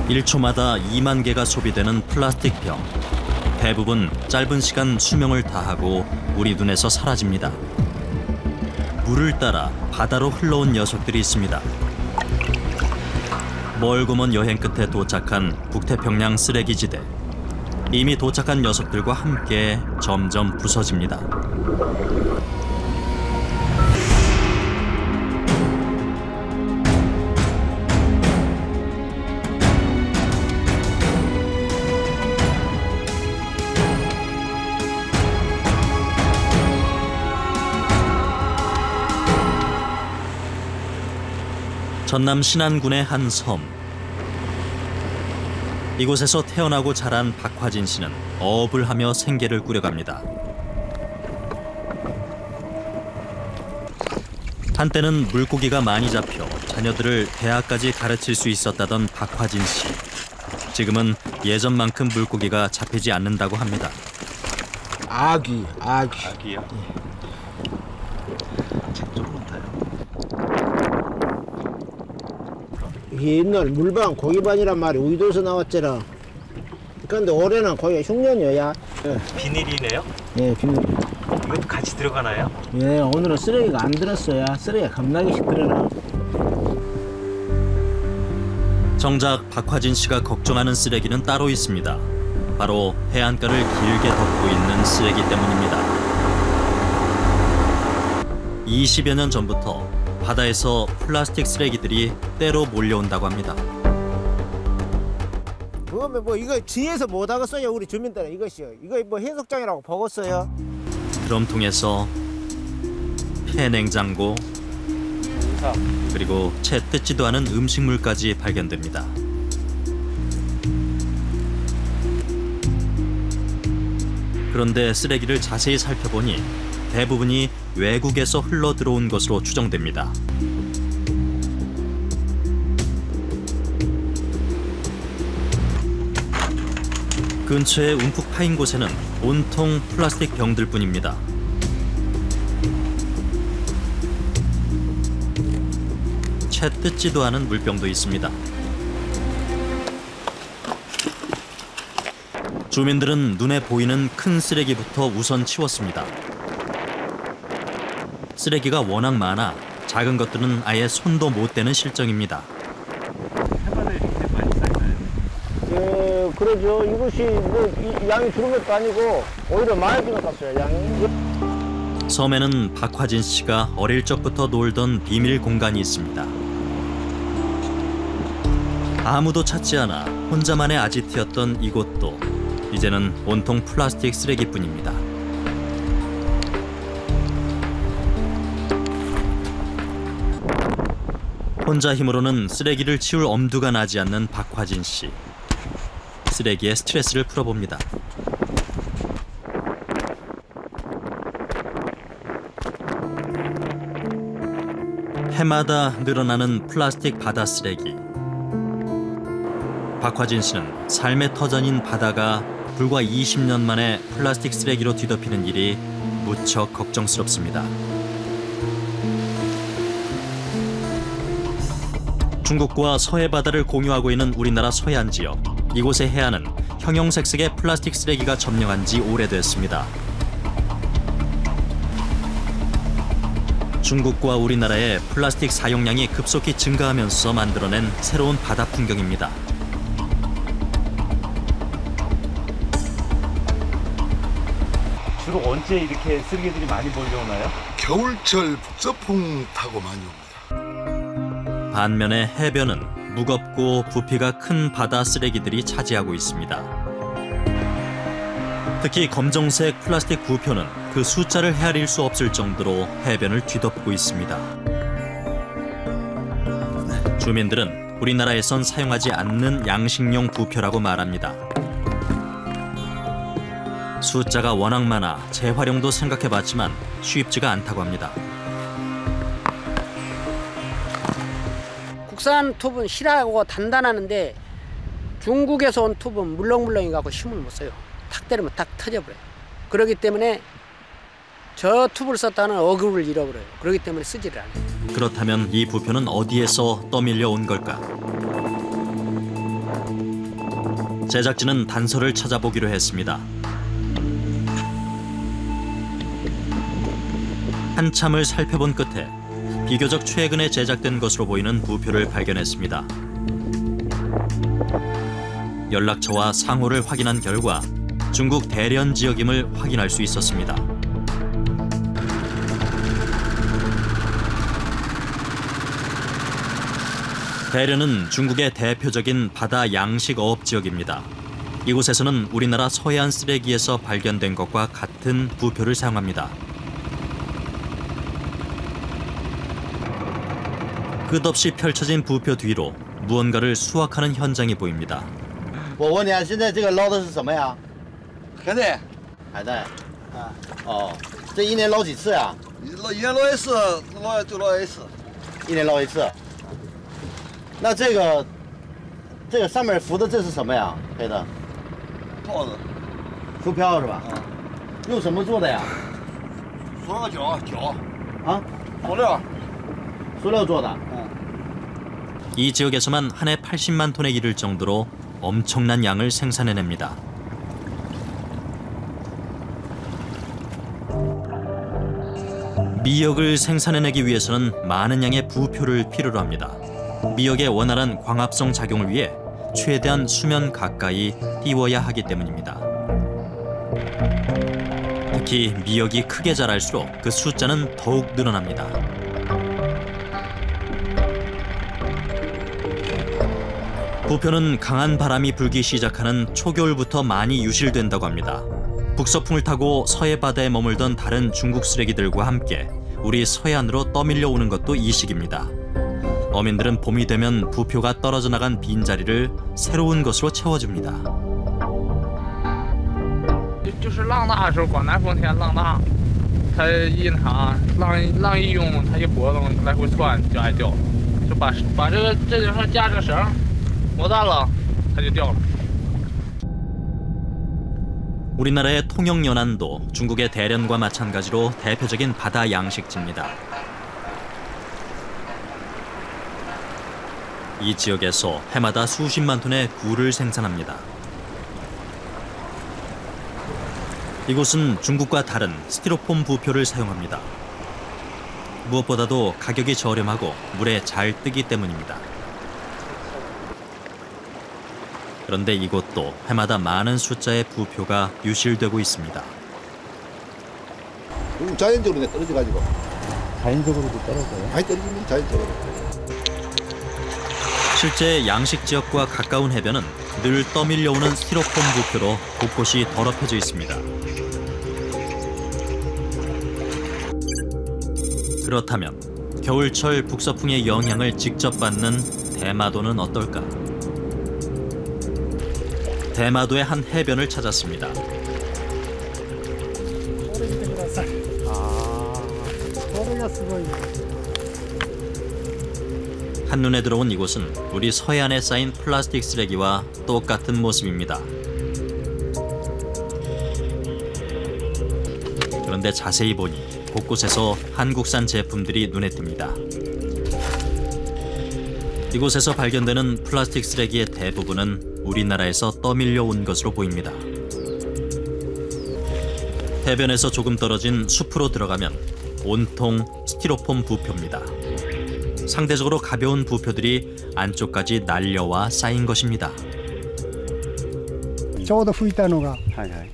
1초마다 2만 개가 소비되는 플라스틱 병. 대부분 짧은 시간 수명을 다하고 우리 눈에서 사라집니다. 물을 따라 바다로 흘러온 녀석들이 있습니다. 멀고 먼 여행 끝에 도착한 북태평양 쓰레기지대. 이미 도착한 녀석들과 함께 점점 부서집니다. 전남 신안군의 한 섬. 이곳에서 태어나고 자란 박화진 씨는 어업을 하며 생계를 꾸려갑니다. 한때는 물고기가 많이 잡혀 자녀들을 대학까지 가르칠 수 있었다던 박화진 씨. 지금은 예전만큼 물고기가 잡히지 않는다고 합니다. 아기요? 예. 책 조금만 타요. 옛날 물반 고기반이란 말이 우이도에서 나왔잖아. 그런데 올해는 거의 흉년이야. 비닐이네요? 예, 비닐. 이것도 같이 들어가나요? 예, 오늘은 쓰레기가 안 들었어요. 쓰레기가 겁나게씩 들어나. 정작 박화진 씨가 걱정하는 쓰레기는 따로 있습니다. 바로 해안가를 길게 덮고 있는 쓰레기 때문입니다. 20여 년 전부터 바다에서 플라스틱 쓰레기들이 때로 몰려온다고 합니다. 그러면 뭐 이거 지혜에서 못 하겠어요, 우리 주민들은 이것이요. 이거 뭐 해석장이라고 보겠어요. 드럼통에서 폐냉장고 그리고 채 뜯지도 않은 음식물까지 발견됩니다. 그런데 쓰레기를 자세히 살펴보니 대부분이 외국에서 흘러 들어온 것으로 추정됩니다. 근처에 움푹 파인 곳에는 온통 플라스틱 병들뿐입니다. 채 뜯지도 않은 물병도 있습니다. 주민들은 눈에 보이는 큰 쓰레기부터 우선 치웠습니다. 쓰레기가 워낙 많아 작은 것들은 아예 손도 못 대는 실정입니다. 해마다 이렇게 많이 쌓이나요? 예, 그러죠. 이것이 뭐 양이 줄은 것도 아니고 오히려 많아진 것 같아요, 양이. 섬에는 박화진 씨가 어릴 적부터 놀던 비밀 공간이 있습니다. 아무도 찾지 않아 혼자만의 아지트였던 이곳도 이제는 온통 플라스틱 쓰레기뿐입니다. 혼자 힘으로는 쓰레기를 치울 엄두가 나지 않는 박화진 씨. 쓰레기에 스트레스를 풀어봅니다. 해마다 늘어나는 플라스틱 바다 쓰레기. 박화진 씨는 삶의 터전인 바다가 불과 20년 만에 플라스틱 쓰레기로 뒤덮이는 일이 무척 걱정스럽습니다. 중국과 서해 바다를 공유하고 있는 우리나라 서해안 지역. 이곳의 해안은 형형색색의 플라스틱 쓰레기가 점령한 지 오래됐습니다. 중국과 우리나라의 플라스틱 사용량이 급속히 증가하면서 만들어낸 새로운 바다 풍경입니다. 주로 언제 이렇게 쓰레기들이 많이 몰려오나요? 겨울철 북서풍 타고 많이 옵니다. 반면에 해변은 무겁고 부피가 큰 바다 쓰레기들이 차지하고 있습니다. 특히 검정색 플라스틱 부표는 그 숫자를 헤아릴 수 없을 정도로 해변을 뒤덮고 있습니다. 주민들은 우리나라에선 사용하지 않는 양식용 부표라고 말합니다. 숫자가 워낙 많아 재활용도 생각해봤지만 쉽지가 않다고 합니다. 국산 톱은 실하고 단단하는데 중국에서 온 톱은 물렁물렁해갖고 힘을 못 써요. 탁 때리면 탁 터져버려요. 그렇기 때문에 저 톱을 썼다는 어급을 잃어버려요. 그렇기 때문에 쓰지를 않아요. 그렇다면 이 부표는 어디에서 떠밀려 온 걸까? 제작진은 단서를 찾아보기로 했습니다. 한참을 살펴본 끝에 비교적 최근에 제작된 것으로 보이는 부표를 발견했습니다. 연락처와 상호를 확인한 결과 중국 대련 지역임을 확인할 수 있었습니다. 대련은 중국의 대표적인 바다 양식 어업 지역입니다. 이곳에서는 우리나라 서해안 쓰레기에서 발견된 것과 같은 부표를 사용합니다. 끝없이 펼쳐진 부표 뒤로 무언가를 수확하는 현장이 보입니다. 我问你啊，现在这个捞的是什么呀？海带，海带。哦，这一年捞几次呀？一年捞一次，就捞一次。一年捞一次。那这个上面浮的这是什么呀？黑的。泡子。浮漂是吧？用什么做的呀？塑料角。啊？塑料。塑料做的。 이 지역에서만 한 해 80만 톤에 이를 정도로 엄청난 양을 생산해냅니다. 미역을 생산해내기 위해서는 많은 양의 부표를 필요로 합니다. 미역의 원활한 광합성 작용을 위해 최대한 수면 가까이 띄워야 하기 때문입니다. 특히 미역이 크게 자랄수록 그 숫자는 더욱 늘어납니다. 부표는 강한 바람이 불기 시작하는 초겨울부터 많이 유실된다고 합니다. 북서풍을 타고 서해 바다에 머물던 다른 중국 쓰레기들과 함께 우리 서해안으로 떠밀려 오는 것도 이 시기입니다. 어민들은 봄이 되면 부표가 떨어져 나간 빈자리를 새로운 것으로 채워줍니다. 就是浪大的时候，广南风天浪大，它浪一涌，它一活动来回窜就爱掉，就把这顶上架这个绳。 磨淡了，它就掉了。 우리나라의 통영연안도 중국의 대련과 마찬가지로 대표적인 바다 양식지입니다. 이 지역에서 해마다 수십만 톤의 굴을 생산합니다. 이곳은 중국과 다른 스티로폼 부표를 사용합니다. 무엇보다도 가격이 저렴하고 물에 잘 뜨기 때문입니다. 그런데 이곳도 해마다 많은 숫자의 부표가 유실되고 있습니다. 자연적으로 떨어져가지고. 자연적으로도 떨어져요? 많이 떨어지면 자연적으로. 실제 양식 지역과 가까운 해변은 늘 떠밀려오는 스티로폼 부표로 곳곳이 더럽혀져 있습니다. 그렇다면 겨울철 북서풍의 영향을 직접 받는 대마도는 어떨까? 대마도의 한 해변을 찾았습니다. 한눈에 들어온 이곳은 우리 서해안에 쌓인 플라스틱 쓰레기와 똑같은 모습입니다. 그런데 자세히 보니 곳곳에서 한국산 제품들이 눈에 띕니다. 이곳에서 발견되는 플라스틱 쓰레기의 대부분은 우리나라에서 떠밀려 온 것으로 보입니다. 해변에서 조금 떨어진 숲으로 들어가면 온통 스티로폼 부표입니다. 상대적으로 가벼운 부표들이 안쪽까지 날려와 쌓인 것입니다. ちょうど吹いたのが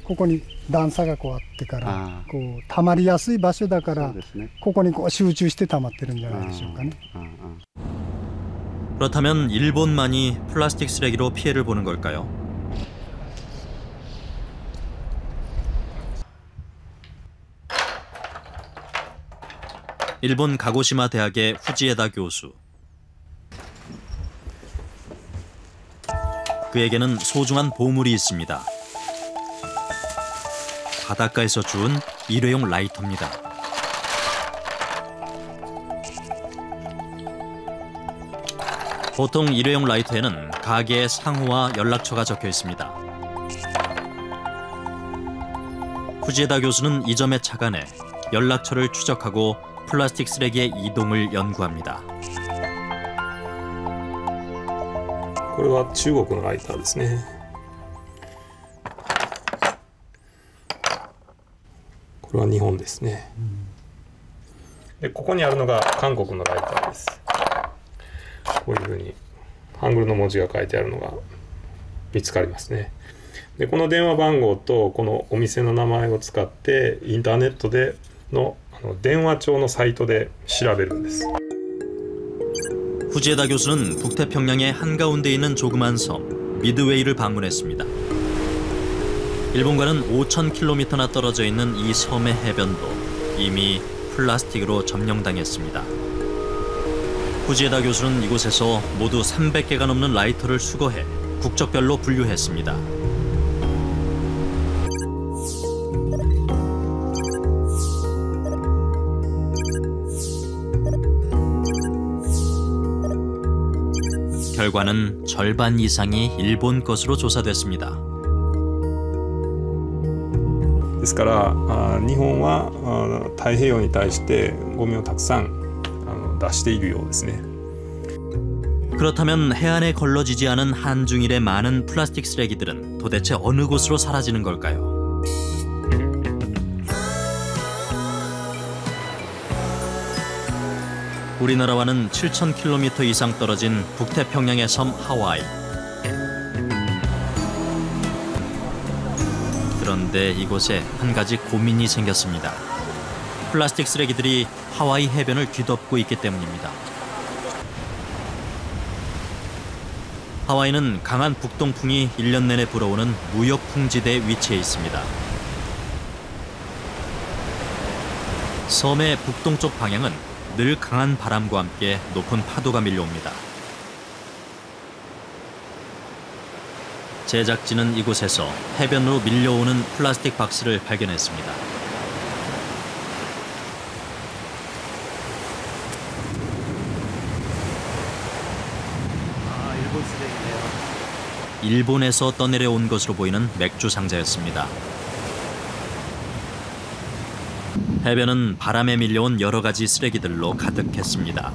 ここに段差がこうあってからこう溜まりやすい場所だからここにこう集中して溜まってるんじゃないでしょうかね。 그렇다면 일본만이 플라스틱 쓰레기로 피해를 보는 걸까요? 일본 가고시마 대학의 후지에다 교수. 그에게는 소중한 보물이 있습니다. 바닷가에서 주운 일회용 라이터입니다. 보통 일회용 라이터에는 가게의 상호와 연락처가 적혀 있습니다. 후지에다 교수는 이 점에 착안해 연락처를 추적하고 플라스틱 쓰레기의 이동을 연구합니다. これは中国のライターですね。これは日本ですね。でここにあるのが韓国のライターです。こういうふうにハングルの文字が書いてあるのが見つかりますね。でこの電話番号とこのお店の名前を使ってインターネットでの電話帳のサイトで調べるんです。 후지에다 교수는 북태평양의 한가운데 있는 조그만 섬 미드웨이를 방문했습니다. 일본과는 5,000km나 떨어져 있는 이 섬의 해변도 이미 플라스틱으로 점령당했습니다. 후지에다 교수는 이곳에서 모두 300개가 넘는 라이터를 수거해 국적별로 분류했습니다. 결과는 절반 이상이 일본 것으로 조사됐습니다. ですから日本は太平洋に対してゴミをたくさん出しているようですね。 그렇다면 해안에 걸러지지 않은 한중일의 많은 플라스틱 쓰레기들은 도대체 어느 곳으로 사라지는 걸까요? 우리나라와는 7,000km 이상 떨어진 북태평양의 섬 하와이. 그런데 이곳에 한 가지 고민이 생겼습니다. 플라스틱 쓰레기들이 하와이 해변을 뒤덮고 있기 때문입니다. 하와이는 강한 북동풍이 1년 내내 불어오는 무역풍지대에 위치해 있습니다. 섬의 북동쪽 방향은 늘 강한 바람과 함께 높은 파도가 밀려옵니다. 제작진은 이곳에서 해변으로 밀려오는 플라스틱 박스를 발견했습니다. 일본 쓰레기네요. 일본에서 떠내려온 것으로 보이는 맥주 상자였습니다. 해변은 바람에 밀려온 여러 가지 쓰레기들로 가득했습니다.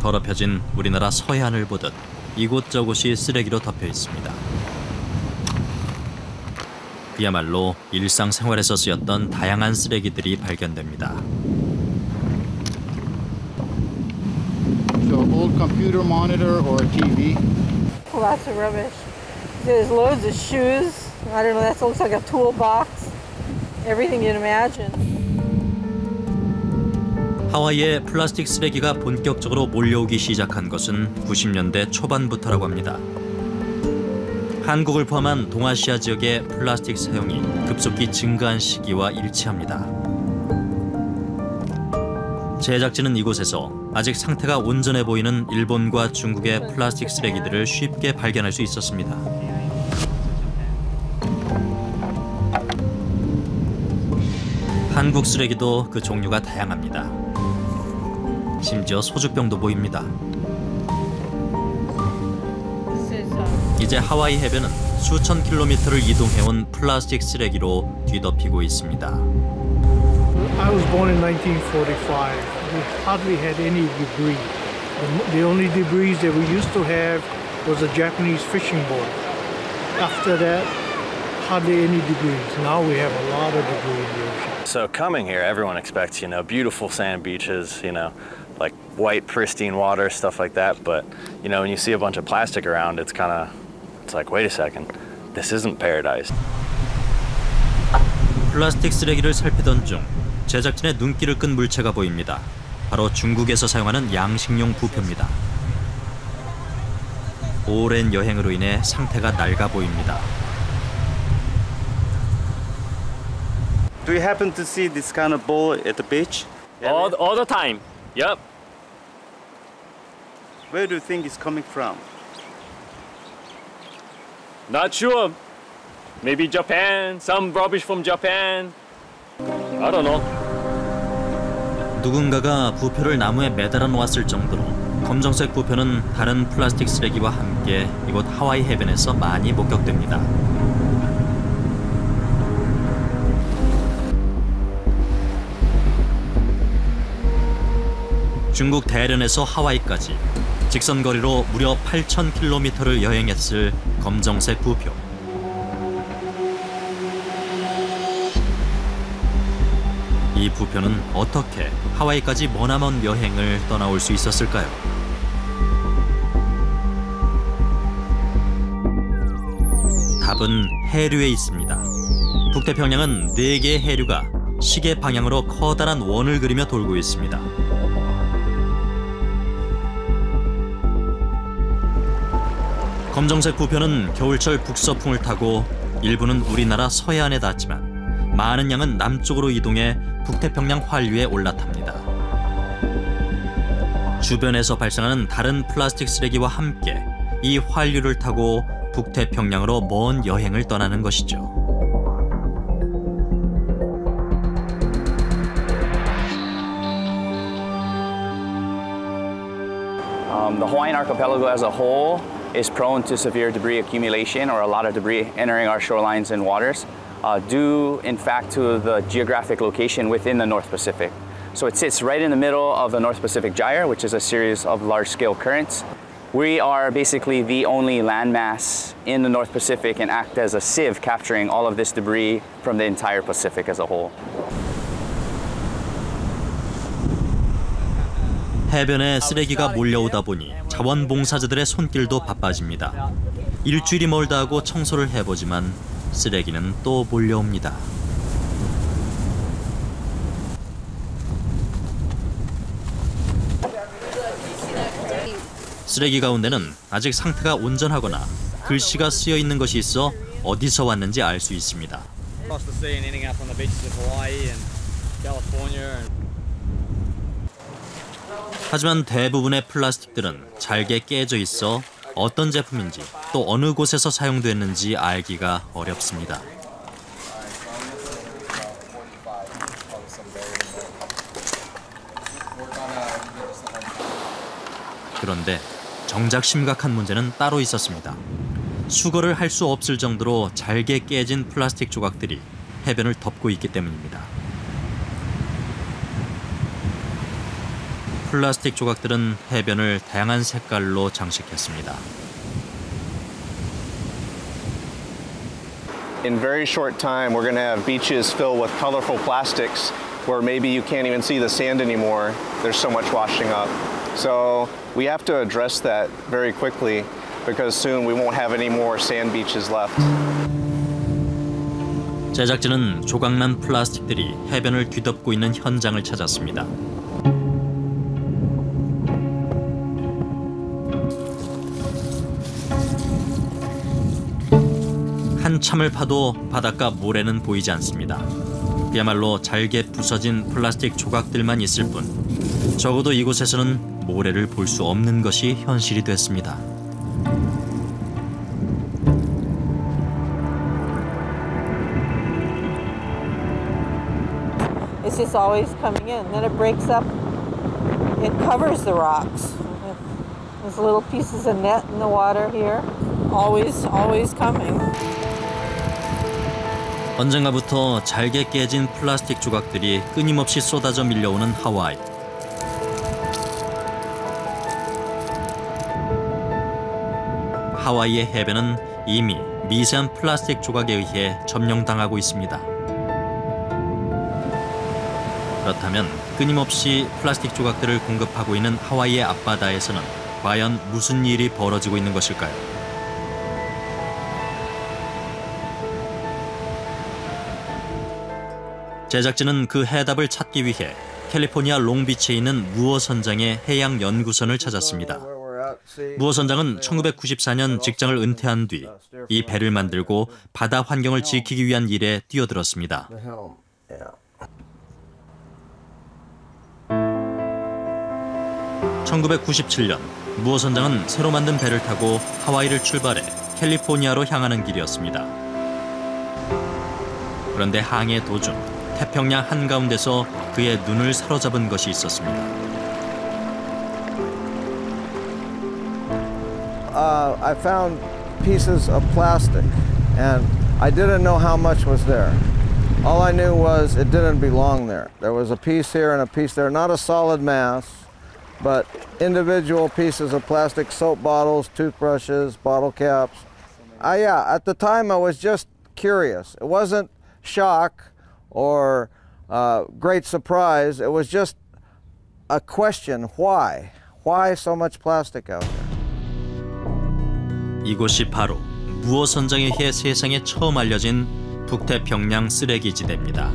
더럽혀진 우리나라 서해안을 보듯 이곳저곳이 쓰레기로 덮여 있습니다. 그야말로 일상생활에서 쓰였던 다양한 쓰레기들이 발견됩니다. So old computer monitor or TV? Lots of rubbish. There's loads of shoes. I don't know, that looks like a toolbox. Everything you'd imagine. 하와이에 플라스틱 쓰레기가 본격적으로 몰려오기 시작한 것은 90년대 초반부터라고 합니다. 한국을 포함한 동아시아 지역의 플라스틱 사용이 급속히 증가한 시기와 일치합니다. 제작진은 이곳에서 아직 상태가 온전해 보이는 일본과 중국의 플라스틱 쓰레기들을 쉽게 발견할 수 있었습니다. 한국 쓰레기도 그 종류가 다양합니다. 심지어 소주병도 보입니다. 이제 하와이 해변은 수천 킬로미터를 이동해온 플라스틱 쓰레기로 뒤덮이고 있습니다. I was born in 1945. We hardly had any debris. The only debris that we used to have was a Japanese fishing boat. After that, hardly any debris. Now we have a lot of debris in the ocean. So coming here, everyone expects, beautiful sand beaches, like white, pristine water, stuff like that. But, when you see a bunch of plastic around, it's like, wait a second, this isn't paradise. 플라스틱 쓰레기를 살피던 중 제작진의 눈길을 끈 물체가 보입니다. 바로 중국에서 사용하는 양식용 부표입니다. 오랜 여행으로 인해 상태가 낡아 보입니다. Do you happen to see this kind of bowl at the beach? All the time. Yep. Where do you think it's coming from? Not sure. Maybe Japan. Some rubbish from Japan. I don't know. 누군가가 부표를 나무에 매달아 놓았을 정도로 검정색 부표는 다른 플라스틱 쓰레기와 함께 이곳 하와이 해변에서 많이 목격됩니다. 중국 대련에서 하와이까지 직선거리로 무려 8,000km를 여행했을 검정색 부표. 이 부표는 어떻게 하와이까지 머나먼 여행을 떠나올 수 있었을까요? 답은 해류에 있습니다. 북태평양은 4개의 해류가 시계 방향으로 커다란 원을 그리며 돌고 있습니다. 검정색 부표는 겨울철 북서풍을 타고 일부는 우리나라 서해안에 닿지만 많은 양은 남쪽으로 이동해 북태평양 환류에 올라탑니다. 주변에서 발생하는 다른 플라스틱 쓰레기와 함께 이 환류를 타고 북태평양으로 먼 여행을 떠나는 것이죠. The Hawaiian archipelago as a whole is prone to severe debris accumulation or a lot of debris entering our shorelines and waters due in fact to the geographic location within the North Pacific. So it sits right in the middle of the North Pacific Gyre, which is a series of large-scale currents. We are basically the only landmass in the North Pacific and act as a sieve capturing all of this debris from the entire Pacific as a whole. 해변에 쓰레기가 몰려오다 보니 자원봉사자들의 손길도 바빠집니다. 일주일이 멀다 하고 청소를 해보지만 쓰레기는 또 몰려옵니다. 쓰레기 가운데는 아직 상태가 온전하거나 글씨가 쓰여 있는 것이 있어 어디서 왔는지 알 수 있습니다. 하지만 대부분의 플라스틱들은 잘게 깨져 있어 어떤 제품인지 또 어느 곳에서 사용됐는지 알기가 어렵습니다. 그런데 정작 심각한 문제는 따로 있었습니다. 수거를 할 수 없을 정도로 잘게 깨진 플라스틱 조각들이 해변을 덮고 있기 때문입니다. 플라스틱 조각들은 해변을 다양한 색깔로 장식했습니다. In very short time, we're going to have beaches filled with colorful plastics where maybe you can't even see the sand anymore. There's so much washing up. So we have to address that very quickly because soon we won't have any more sand beaches left. 제작진은 조각난 플라스틱들이 해변을 뒤덮고 있는 현장을 찾았습니다. 한참을 파도 바닷가 모래는 보이지 않습니다. 그야말로 잘게 부서진 플라스틱 조각들만 있을 뿐 적어도 이곳에서는 모래를 볼 수 없는 것이 현실이 됐습니다. It's just always coming in. Then it breaks up. It covers the rocks. There's little pieces of net in the water here. Always coming. 언젠가부터 잘게 깨진 플라스틱 조각들이 끊임없이 쏟아져 밀려오는 하와이. 하와이의 해변은 이미 미세한 플라스틱 조각에 의해 점령당하고 있습니다. 그렇다면 끊임없이 플라스틱 조각들을 공급하고 있는 하와이의 앞바다에서는 과연 무슨 일이 벌어지고 있는 것일까요? 제작진은 그 해답을 찾기 위해 캘리포니아 롱비치에 있는 무어 선장의 해양 연구선을 찾았습니다. 무어 선장은 1994년 직장을 은퇴한 뒤 이 배를 만들고 바다 환경을 지키기 위한 일에 뛰어들었습니다. (1997년) 무어 선장은 새로 만든 배를 타고 하와이를 출발해 캘리포니아로 향하는 길이었습니다. 그런데 항해 도중 태평양 한가운데서 그의 눈을 사로잡은 것이 있었습니다. I found pieces of plastic and I didn't know how much was there. All I knew was it didn't belong there. There was a piece here and a piece there, not a solid mass, but individual pieces of plastic, soap bottles, toothbrushes, bottle caps. At the time I was just curious. It wasn't shock or great surprise. It was just a question, why? Why so much plastic out there? 이곳이 바로 무어선장에 의해 세상에 처음 알려진 북태평양 쓰레기지대입니다.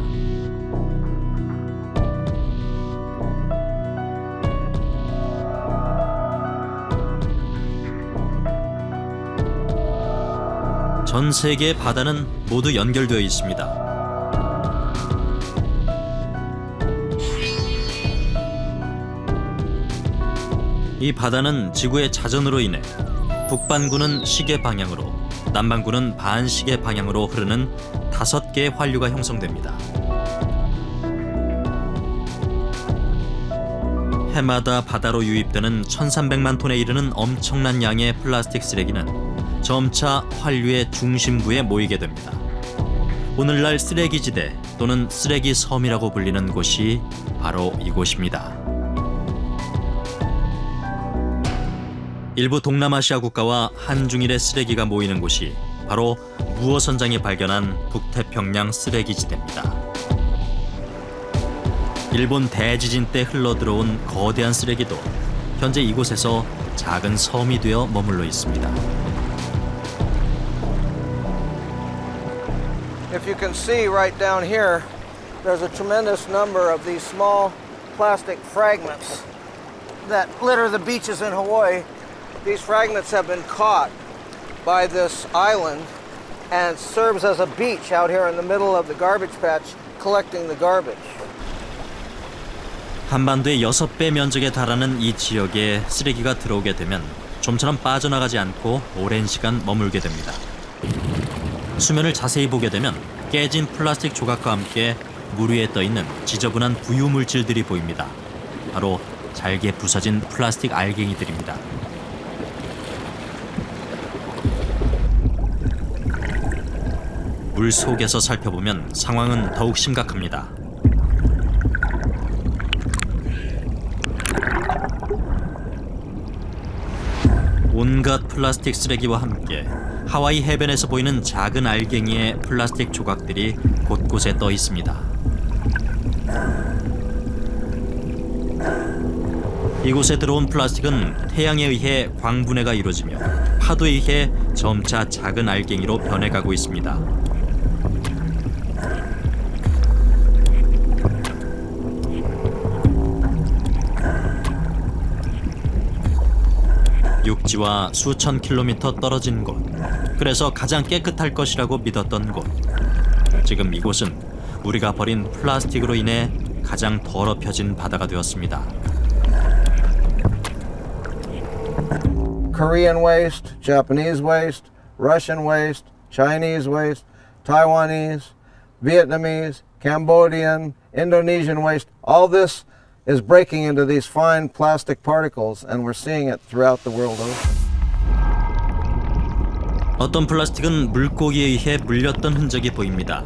전 세계의 바다는 모두 연결되어 있습니다. 이 바다는 지구의 자전으로 인해 북반구는 시계 방향으로, 남반구는 반시계 방향으로 흐르는 5개의 환류가 형성됩니다. 해마다 바다로 유입되는 1,300만 톤에 이르는 엄청난 양의 플라스틱 쓰레기는 점차 환류의 중심부에 모이게 됩니다. 오늘날 쓰레기지대 또는 쓰레기 섬이라고 불리는 곳이 바로 이곳입니다. 일부 동남아시아 국가와 한중일의 쓰레기가 모이는 곳이 바로 무어선장이 발견한 북태평양 쓰레기지대입니다. 일본 대지진 때 흘러들어온 거대한 쓰레기도 현재 이곳에서 작은 섬이 되어 머물러 있습니다. If you can see right down here, there's a tremendous number of these small plastic fragments that litter the beaches in Hawaii. These fragments have been caught by this island and serves as a beach out here in the middle of the garbage patch, collecting the garbage. 한반도의 6배 면적에 달하는 이 지역에 쓰레기가 들어오게 되면 좀처럼 빠져나가지 않고 오랜 시간 머물게 됩니다. 수면을 자세히 보게 되면 깨진 플라스틱 조각과 함께 물 위에 떠있는 지저분한 부유물질들이 보입니다. 바로 잘게 부서진 플라스틱 알갱이들입니다. 물 속에서 살펴보면 상황은 더욱 심각합니다. 온갖 플라스틱 쓰레기와 함께 하와이 해변에서 보이는 작은 알갱이의 플라스틱 조각들이 곳곳에 떠 있습니다. 이곳에 들어온 플라스틱은 태양에 의해 광분해가 이루어지며 파도에 의해 점차 작은 알갱이로 변해가고 있습니다. 육지와 수천 킬로미터 떨어진 곳, 그래서 가장 깨끗할 것이라고 믿었던 곳. 지금 이곳은 우리가 버린 플라스틱으로 인해 가장 더럽혀진 바다가 되었습니다. Korean waste, Japanese waste, Russian waste, Chinese waste, Taiwanese, Vietnamese, Cambodian, Indonesian waste, all this is breaking into these fine plastic particles, and we're seeing it throughout the world ocean. 어떤 플라스틱은 물고기에 의해 물렸던 흔적이 보입니다.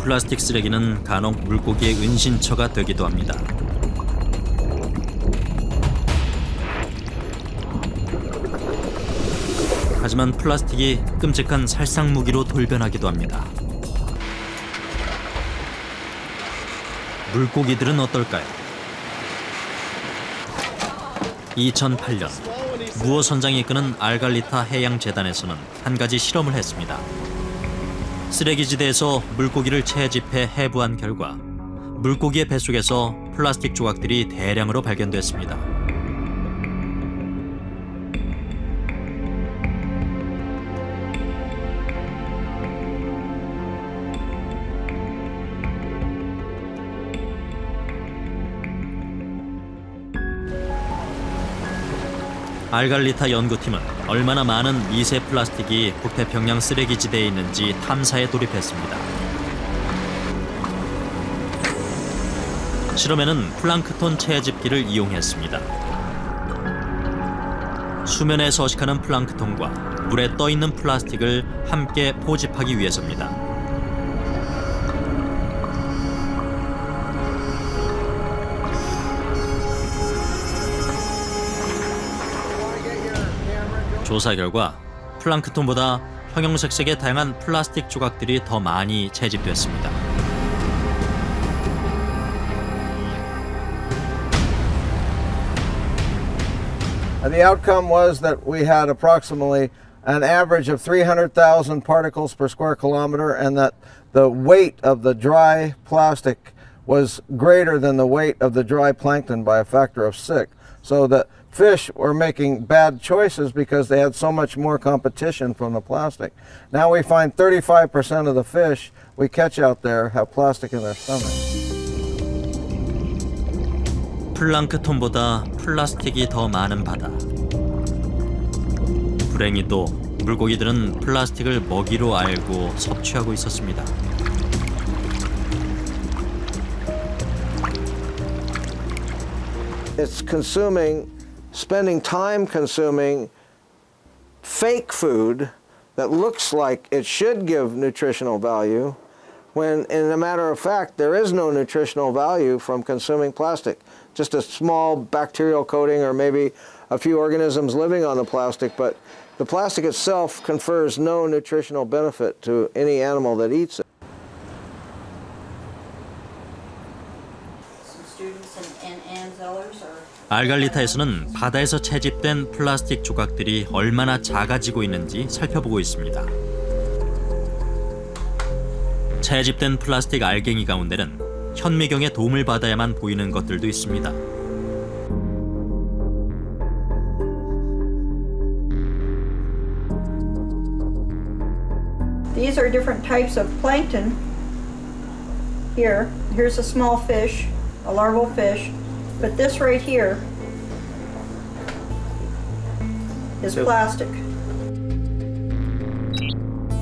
플라스틱 쓰레기는 간혹 물고기의 은신처가 되기도 합니다. 하지만 플라스틱이 끔찍한 살상 무기로 돌변하기도 합니다. 물고기들은 어떨까요? 2008년 무어선장이 이끄는 알갈리타 해양재단에서는 한 가지 실험을 했습니다. 쓰레기지대에서 물고기를 채집해 해부한 결과 물고기의 뱃속에서 플라스틱 조각들이 대량으로 발견됐습니다. 알갈리타 연구팀은 얼마나 많은 미세 플라스틱이 북태평양 쓰레기지대에 있는지 탐사에 돌입했습니다. 실험에는 플랑크톤 채집기를 이용했습니다. 수면에 서식하는 플랑크톤과 물에 떠있는 플라스틱을 함께 포집하기 위해서입니다. 조사 결과 플랑크톤보다 형형색색의 다양한 플라스틱 조각들이 더 많이 채집됐습니다. The outcome was that we had approximately an average of 300,000 particles per square kilometer, and that the weight of the dry plastic was greater than the weight of the dry plankton by a factor of 6. So the fish were making bad choices because they had so much more competition from the plastic. Now we find 35% of the fish we catch out there have plastic in their stomach. 플랑크톤보다 플라스틱이 더 많은 바다. 불행히도 물고기들은 플라스틱을 먹이로 알고 섭취하고 있었습니다. It's spending time consuming fake food that looks like it should give nutritional value, when in a matter of fact there is no nutritional value from consuming plastic. Just a small bacterial coating or maybe a few organisms living on the plastic, but the plastic itself confers no nutritional benefit to any animal that eats it. 알갈리타에서는 바다에서 채집된 플라스틱 조각들이 얼마나 작아지고 있는지 살펴보고 있습니다. 채집된 플라스틱 알갱이 가운데는 현미경의 도움을 받아야만 보이는 것들도 있습니다. These are different types of plankton. Here's a small fish, a larval fish, but this right here is plastic.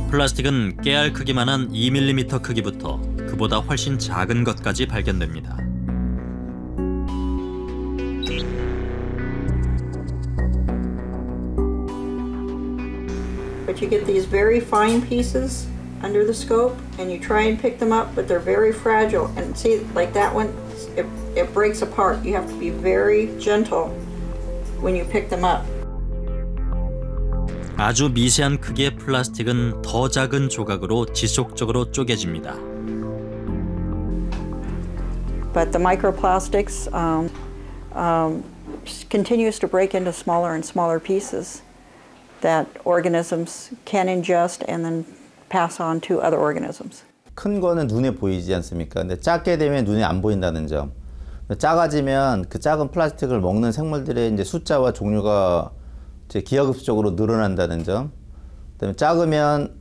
플라스틱은 깨알 크기만한 2mm 크기부터 그보다 훨씬 작은 것까지 발견됩니다. But you get these very fine pieces under the scope and you try and pick them up, but they're very fragile. And see, like that one, it breaks apart. You have to be very gentle when you pick them up. 아주 미세한 크기의 플라스틱은 더 작은 조각으로 지속적으로 쪼개집니다. But the microplastics continues to break into smaller and smaller pieces that organisms can ingest and then pass on to other organisms. 큰 거는 눈에 보이지 않습니까? 근데 작게 되면 눈에 안 보인다는 점. 작아지면 그 작은 플라스틱을 먹는 생물들의 이제 숫자와 종류가 이제 기하급수적으로 늘어난다는 점. 그다음에 작으면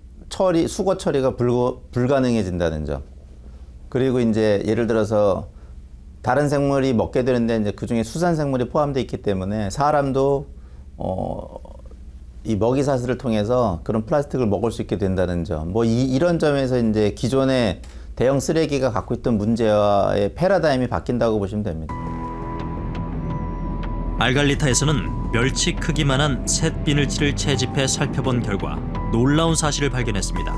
수거 처리가 불가능해진다는 점. 그리고 이제 예를 들어서 다른 생물이 먹게 되는데 이제 그 중에 수산 생물이 포함되어 있기 때문에 사람도 이 먹이 사슬을 통해서 그런 플라스틱을 먹을 수 있게 된다는 점. 이런 점에서 이제 기존의 대형 쓰레기가 갖고 있던 문제와의 패러다임이 바뀐다고 보시면 됩니다. 알갈리타에서는 멸치 크기만한 셋 비늘치를 채집해 살펴본 결과 놀라운 사실을 발견했습니다.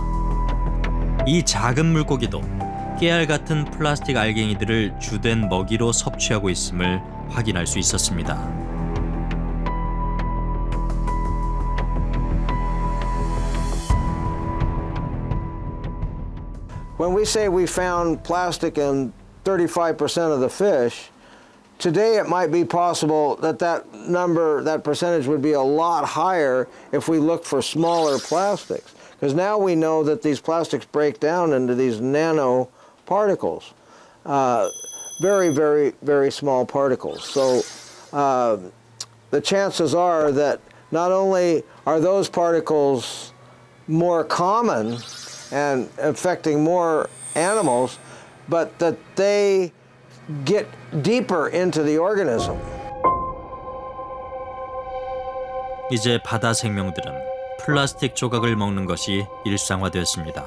이 작은 물고기도 깨알 같은 플라스틱 알갱이들을 주된 먹이로 섭취하고 있음을 확인할 수 있었습니다. When we say we found plastic in 35% of the fish, today it might be possible that that percentage would be a lot higher if we looked for smaller plastics. Because now we know that these plastics break down into these nano particles, very, very, very small particles. So the chances are that not only are those particles more common and affecting more animals, but that they get deeper into the organism. 이제 바다 생명들은 플라스틱 조각을 먹는 것이 일상화되었습니다.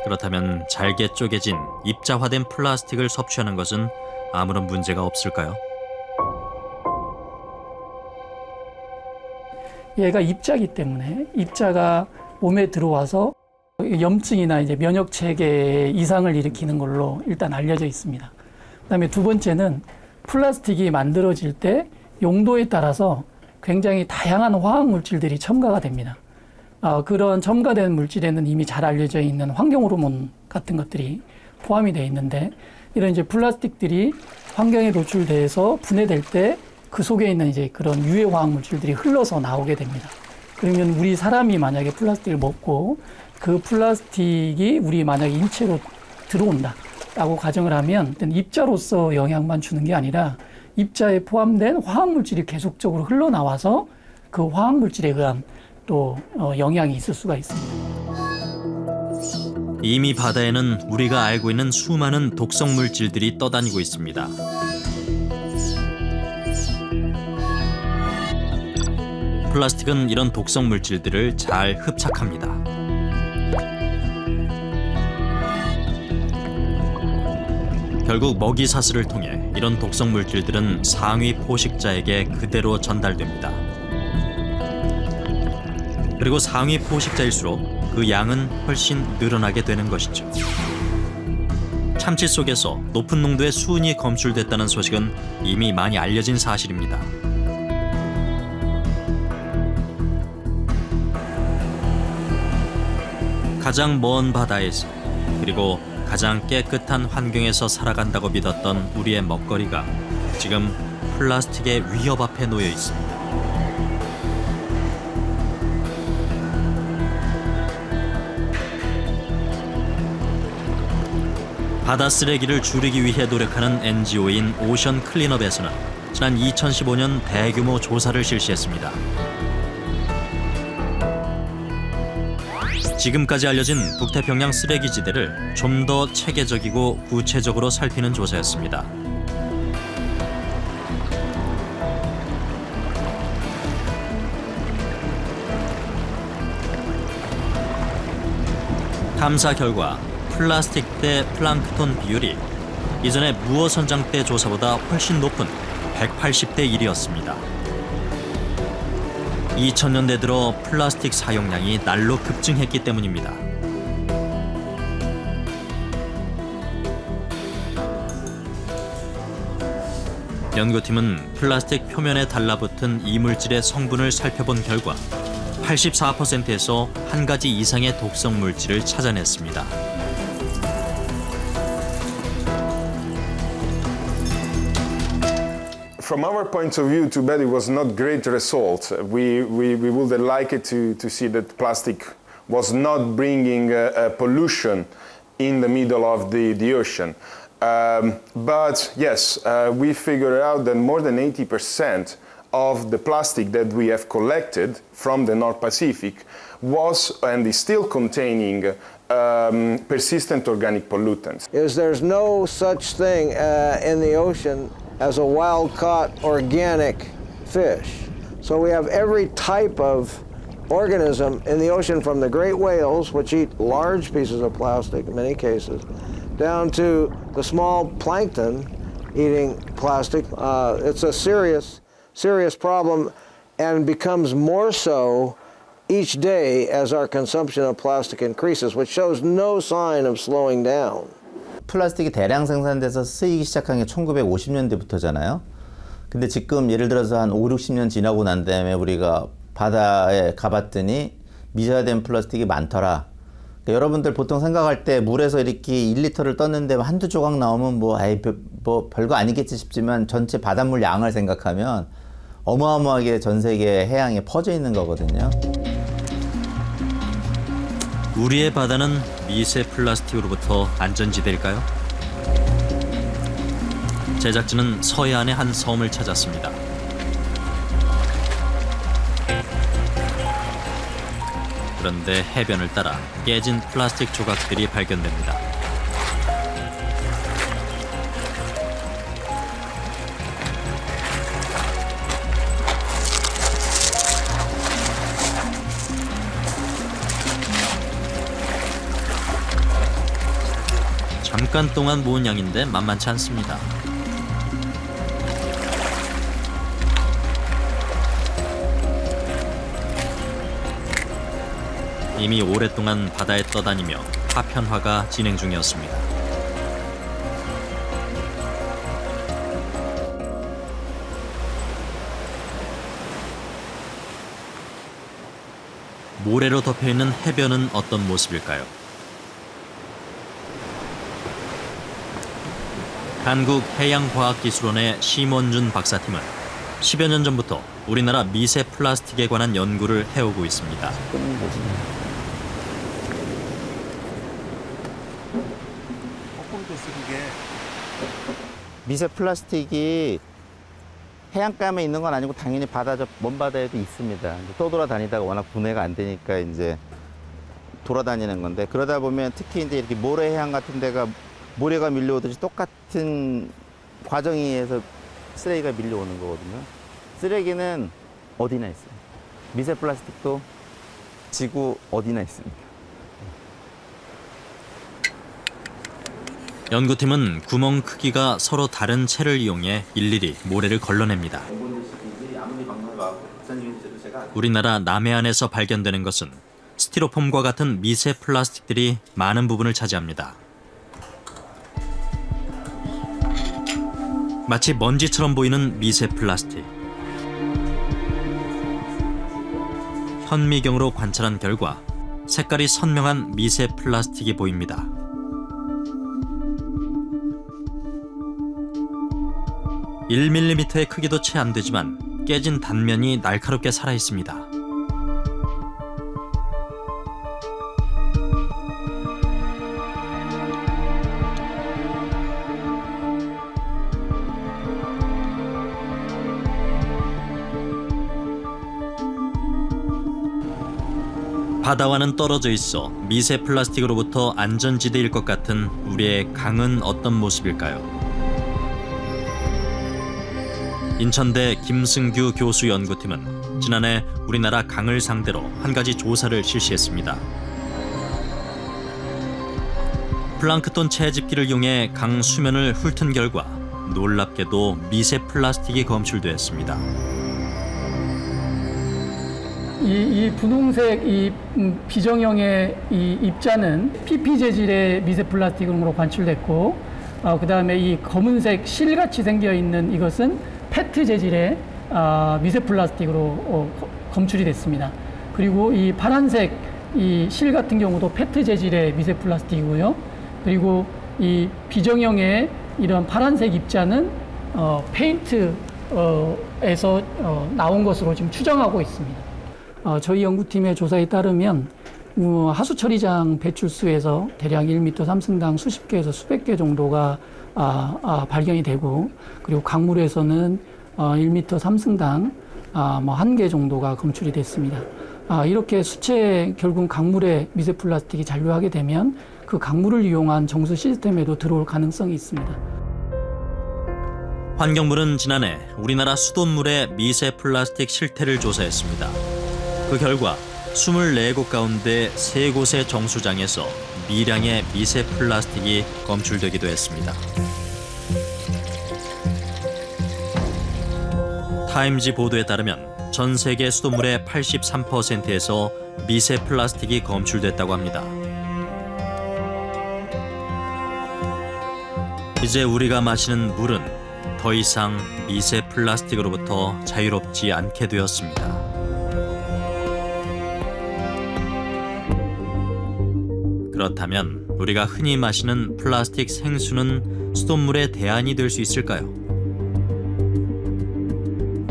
그렇다면 잘게 쪼개진 입자화된 플라스틱을 섭취하는 것은 아무런 문제가 없을까요? 얘가 입자기 때문에 입자가 몸에 들어와서 염증이나 이제 면역 체계 이상을 일으키는 걸로 일단 알려져 있습니다. 그다음에 두 번째는 플라스틱이 만들어질 때 용도에 따라서 굉장히 다양한 화학 물질들이 첨가가 됩니다. 그런 첨가된 물질에는 이미 잘 알려져 있는 환경 호르몬 같은 것들이 포함이 되어 있는데, 이런 이제 플라스틱들이 환경에 노출돼서 분해될 때 그 속에 있는 이제 그런 유해 화학 물질들이 흘러서 나오게 됩니다. 그러면 우리 사람이 만약에 플라스틱을 먹고 그 플라스틱이 우리 만약에 인체로 들어온다라고 가정을 하면 입자로서 영향만 주는 게 아니라 입자에 포함된 화학 물질이 계속적으로 흘러나와서 그 화학 물질에 의한 또 영향이 있을 수가 있습니다. 이미 바다에는 우리가 알고 있는 수많은 독성 물질들이 떠다니고 있습니다. 플라스틱은 이런 독성 물질들을 잘 흡착합니다. 결국 먹이 사슬을 통해 이런 독성 물질들은 상위 포식자에게 그대로 전달됩니다. 그리고 상위 포식자일수록 그 양은 훨씬 늘어나게 되는 것이죠. 참치 속에서 높은 농도의 수은이 검출됐다는 소식은 이미 많이 알려진 사실입니다. 가장 먼 바다에서, 그리고 가장 깨끗한 환경에서 살아간다고 믿었던 우리의 먹거리가 지금 플라스틱의 위협 앞에 놓여 있습니다. 바다 쓰레기를 줄이기 위해 노력하는 NGO인 오션 클린업에서는 지난 2015년 대규모 조사를 실시했습니다. 지금까지 알려진 북태평양 쓰레기지대를 좀 더 체계적이고 구체적으로 살피는 조사였습니다. 탐사 결과 플라스틱 대 플랑크톤 비율이 이전의 무어 선장 때 조사보다 훨씬 높은 180대 1이었습니다. 2000년대 들어 플라스틱 사용량이 날로 급증했기 때문입니다. 연구팀은 플라스틱 표면에 달라붙은 이물질의 성분을 살펴본 결과 84%에서 한 가지 이상의 독성 물질을 찾아냈습니다. From our point of view, too bad it was not great result. We would like it to see that plastic was not bringing pollution in the middle of the ocean. But yes, we figured out that more than 80% of the plastic that we have collected from the North Pacific was and is still containing persistent organic pollutants. There's no such thing in the ocean as a wild-caught organic fish. So we have every type of organism in the ocean, from the great whales, which eat large pieces of plastic in many cases, down to the small plankton eating plastic. It's a serious problem, and becomes more so each day as our consumption of plastic increases, which shows no sign of slowing down. 플라스틱이 대량 생산돼서 쓰이기 시작한 게 1950년대부터잖아요. 근데 지금 예를 들어서 한 5, 60년 지나고 난 다음에 우리가 바다에 가봤더니 미세화된 플라스틱이 많더라. 그러니까 여러분들 보통 생각할 때 물에서 이렇게 1리터를 떴는데 한두 조각 나오면 뭐 별거 아니겠지 싶지만 전체 바닷물 양을 생각하면 어마어마하게 전 세계 해양에 퍼져 있는 거거든요. 우리의 바다는 미세 플라스틱으로부터 안전지대일까요? 제작진은 서해안의 한 섬을 찾았습니다. 그런데 해변을 따라 깨진 플라스틱 조각들이 발견됩니다. 잠깐 동안 모은 양인데 만만치 않습니다. 이미 오랫동안 바다에 떠다니며 파편화가 진행 중이었습니다. 모래로 덮여있는 해변은 어떤 모습일까요? 한국해양과학기술원의 심원준 박사팀은 10여 년 전부터 우리나라 미세 플라스틱에 관한 연구를 해오고 있습니다. 미세 플라스틱이 해안가에 있는 건 아니고 당연히 먼 바다에도 있습니다. 떠돌아다니다가 워낙 분해가 안 되니까 이제 돌아다니는 건데, 그러다 보면 특히 이제 이렇게 모래 해안 같은 데가 모래가 밀려오듯이 똑같은 과정에 의해서 쓰레기가 밀려오는 거거든요. 쓰레기는 어디나 있어요. 미세 플라스틱도 지구 어디나 있습니다. 연구팀은 구멍 크기가 서로 다른 채를 이용해 일일이 모래를 걸러냅니다. 우리나라 남해안에서 발견되는 것은 스티로폼과 같은 미세 플라스틱들이 많은 부분을 차지합니다. 마치 먼지처럼 보이는 미세 플라스틱. 현미경으로 관찰한 결과 색깔이 선명한 미세 플라스틱이 보입니다. (1mm의) 크기도 채 안 되지만 깨진 단면이 날카롭게 살아 있습니다. 바다와는 떨어져 있어 미세 플라스틱으로부터 안전지대일 것 같은 우리의 강은 어떤 모습일까요? 인천대 김승규 교수 연구팀은 지난해 우리나라 강을 상대로 한 가지 조사를 실시했습니다. 플랑크톤 채집기를 이용해 강 수면을 훑은 결과 놀랍게도 미세 플라스틱이 검출되었습니다. 이 분홍색 이 비정형의 이 입자는 PP 재질의 미세 플라스틱으로 관출됐고, 그다음에 이 검은색 실같이 생겨 있는 이것은 페트 재질의 미세 플라스틱으로 검출이 됐습니다. 그리고 이 파란색 이 실 같은 경우도 페트 재질의 미세 플라스틱이고요. 그리고 이 비정형의 이런 파란색 입자는 페인트에서 나온 것으로 지금 추정하고 있습니다. 저희 연구팀의 조사에 따르면 하수 처리장 배출수에서 대략 1m 3승당 수십 개에서 수백 개 정도가 발견이 되고, 그리고 강물에서는 1m 3승당 뭐 1개 정도가 검출이 됐습니다. 이렇게 수채 결국 강물에 미세 플라스틱이 잔류하게 되면 그 강물을 이용한 정수 시스템에도 들어올 가능성이 있습니다. 환경부는 지난해 우리나라 수돗물의 미세 플라스틱 실태를 조사했습니다. 그 결과 24곳 가운데 3곳의 정수장에서 미량의 미세 플라스틱이 검출되기도 했습니다. 타임지 보도에 따르면 전 세계 수돗물의 83%에서 미세 플라스틱이 검출됐다고 합니다. 이제 우리가 마시는 물은 더 이상 미세 플라스틱으로부터 자유롭지 않게 되었습니다. 그렇다면 우리가 흔히 마시는 플라스틱 생수는 수돗물의 대안이 될 수 있을까요?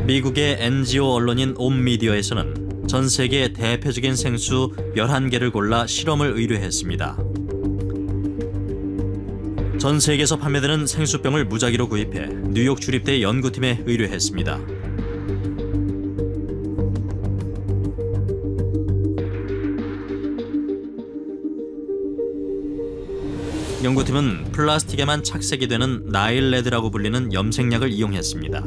미국의 NGO 언론인 옴미디어에서는 전 세계 대표적인 생수 11개를 골라 실험을 의뢰했습니다. 전 세계에서 판매되는 생수병을 무작위로 구입해 뉴욕 주립대 연구팀에 의뢰했습니다. 연구팀은 플라스틱에만 착색이 되는 나일레드라고 불리는 염색약을 이용했습니다.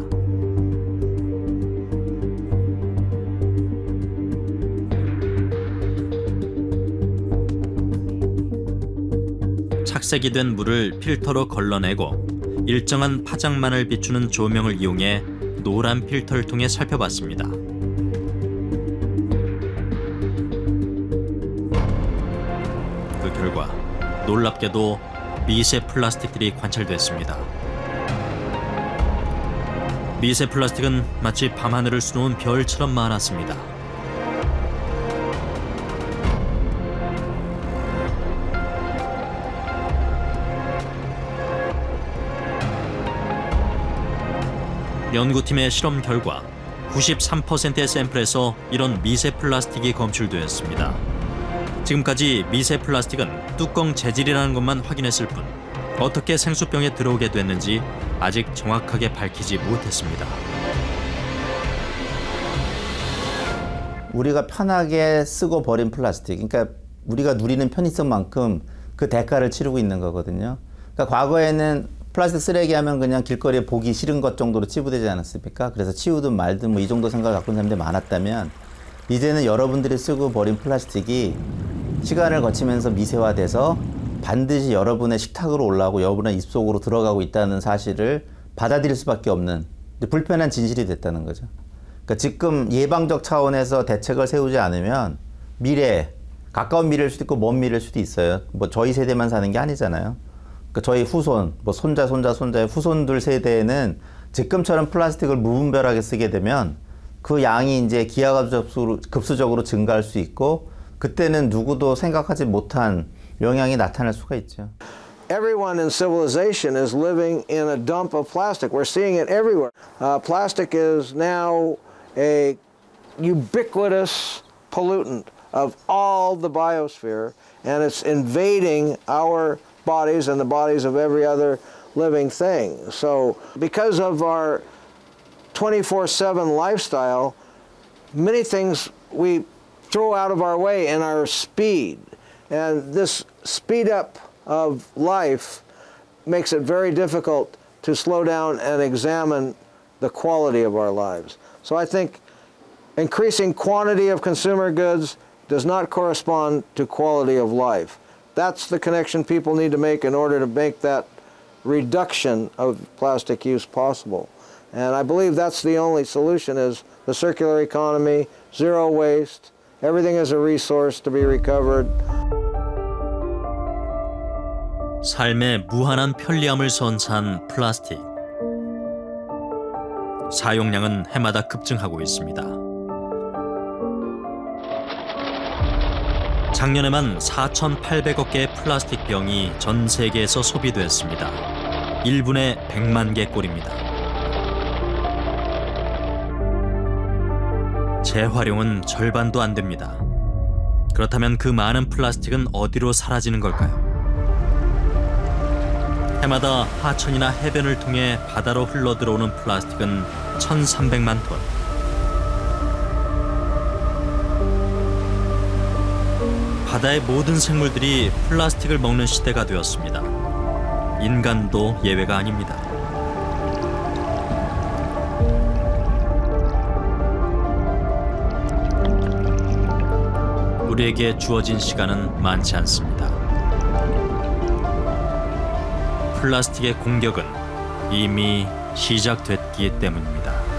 착색이 된 물을 필터로 걸러내고 일정한 파장만을 비추는 조명을 이용해 노란 필터를 통해 살펴봤습니다. 그 결과 놀랍게도 미세 플라스틱들이 관찰됐습니다. 미세 플라스틱은 마치 밤하늘을 수놓은 별처럼 많았습니다. 연구팀의 실험 결과 93%의 샘플에서 이런 미세 플라스틱이 검출되었습니다. 지금까지 미세 플라스틱은 뚜껑 재질이라는 것만 확인했을 뿐 어떻게 생수병에 들어오게 됐는지 아직 정확하게 밝히지 못했습니다. 우리가 편하게 쓰고 버린 플라스틱, 그러니까 우리가 누리는 편의성만큼 그 대가를 치르고 있는 거거든요. 그러니까 과거에는 플라스틱 쓰레기 하면 그냥 길거리에 보기 싫은 것 정도로 치부되지 않았습니까? 그래서 치우든 말든 뭐 이 정도 생각을 갖고 있는 사람들이 많았다면 이제는 여러분들이 쓰고 버린 플라스틱이 시간을 거치면서 미세화돼서 반드시 여러분의 식탁으로 올라오고 여러분의 입속으로 들어가고 있다는 사실을 받아들일 수밖에 없는 불편한 진실이 됐다는 거죠. 그러니까 지금 예방적 차원에서 대책을 세우지 않으면 미래, 가까운 미래일 수도 있고 먼 미래일 수도 있어요. 뭐 저희 세대만 사는 게 아니잖아요. 그러니까 저희 후손, 뭐 손자의 후손들 세대에는 지금처럼 플라스틱을 무분별하게 쓰게 되면 그 양이 이제 기하급수적으로 증가할 수 있고 그때는 누구도 생각하지 못한 영향이 나타날 수가 있죠. Everyone in civilization is living in a dump of plastic. We're seeing it everywhere. Plastic is now a ubiquitous pollutant of all the biosphere, and it's invading our bodies and the bodies of every other living thing. So because of our 24/7 lifestyle, many things we throw out of our way in our speed. And this speed up of life makes it very difficult to slow down and examine the quality of our lives. So I think increasing quantity of consumer goods does not correspond to quality of life. That's the connection people need to make in order to make that reduction of plastic use possible. And I believe that's the only solution is the circular economy, zero waste, everything is a resource to be recovered. 삶의 무한한 편리함을 선사한 플라스틱. 사용량은 해마다 급증하고 있습니다. 작년에만 4,800억 개의 플라스틱 병이 전 세계에서 소비됐습니다. 1분에 100만 개 꼴입니다. 재활용은 절반도 안 됩니다. 그렇다면 그 많은 플라스틱은 어디로 사라지는 걸까요? 해마다 하천이나 해변을 통해 바다로 흘러들어오는 플라스틱은 1,300만 톤. 바다의 모든 생물들이 플라스틱을 먹는 시대가 되었습니다. 인간도 예외가 아닙니다. 우리에게 주어진 시간은 많지 않습니다. 플라스틱의 공격은 이미 시작됐기 때문입니다.